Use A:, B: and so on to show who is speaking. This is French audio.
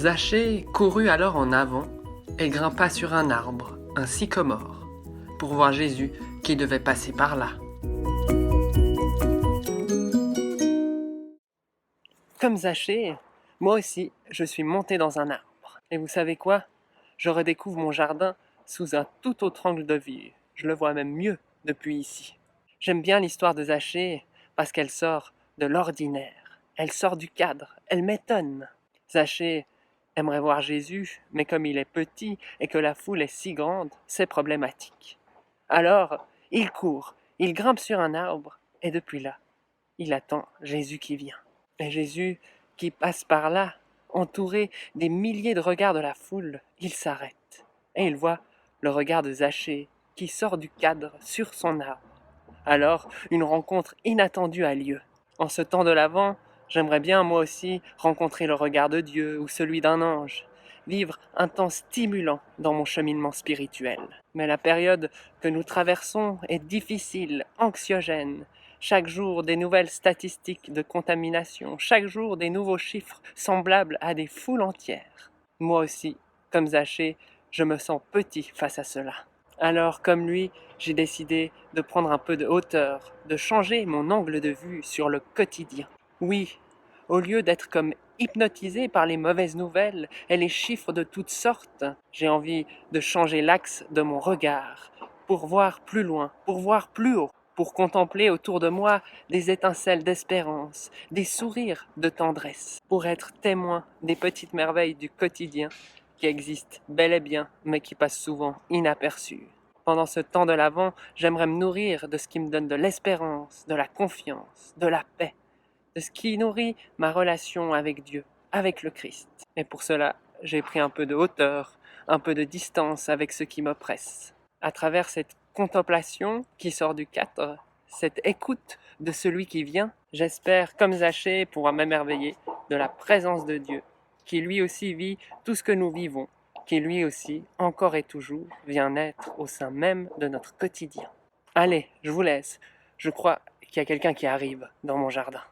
A: Zachée courut alors en avant et grimpa sur un arbre, un sycomore, pour voir Jésus qui devait passer par là. Comme Zachée, moi aussi, je suis monté dans un arbre. Et vous savez quoi? Je redécouvre mon jardin sous un tout autre angle de vue. Je le vois même mieux depuis ici. J'aime bien l'histoire de Zachée parce qu'elle sort de l'ordinaire. Elle sort du cadre. Elle m'étonne. Zachée aimerait voir Jésus, mais comme il est petit et que la foule est si grande, c'est problématique. Alors, il court, il grimpe sur un arbre, et depuis là, il attend Jésus qui vient. Et Jésus qui passe par là, entouré des milliers de regards de la foule, il s'arrête. Et il voit le regard de Zachée qui sort du cadre sur son arbre. Alors, une rencontre inattendue a lieu. En ce temps de l'Avent, j'aimerais bien moi aussi rencontrer le regard de Dieu ou celui d'un ange, vivre un temps stimulant dans mon cheminement spirituel. Mais la période que nous traversons est difficile, anxiogène. Chaque jour des nouvelles statistiques de contamination, chaque jour des nouveaux chiffres semblables à des foules entières. Moi aussi, comme Zachée, je me sens petit face à cela. Alors, comme lui, j'ai décidé de prendre un peu de hauteur, de changer mon angle de vue sur le quotidien. Oui, au lieu d'être comme hypnotisé par les mauvaises nouvelles et les chiffres de toutes sortes, j'ai envie de changer l'axe de mon regard pour voir plus loin, pour voir plus haut, pour contempler autour de moi des étincelles d'espérance, des sourires de tendresse, pour être témoin des petites merveilles du quotidien qui existent bel et bien, mais qui passent souvent inaperçues. Pendant ce temps de l'Avent, j'aimerais me nourrir de ce qui me donne de l'espérance, de la confiance, de la paix, de ce qui nourrit ma relation avec Dieu, avec le Christ. Et pour cela, j'ai pris un peu de hauteur, un peu de distance avec ce qui m'oppresse. À travers cette contemplation qui sort du cadre, cette écoute de celui qui vient, j'espère, comme Zachée, pouvoir m'émerveiller de la présence de Dieu, qui lui aussi vit tout ce que nous vivons, qui lui aussi, encore et toujours, vient naître au sein même de notre quotidien. Allez, je vous laisse. Je crois qu'il y a quelqu'un qui arrive dans mon jardin.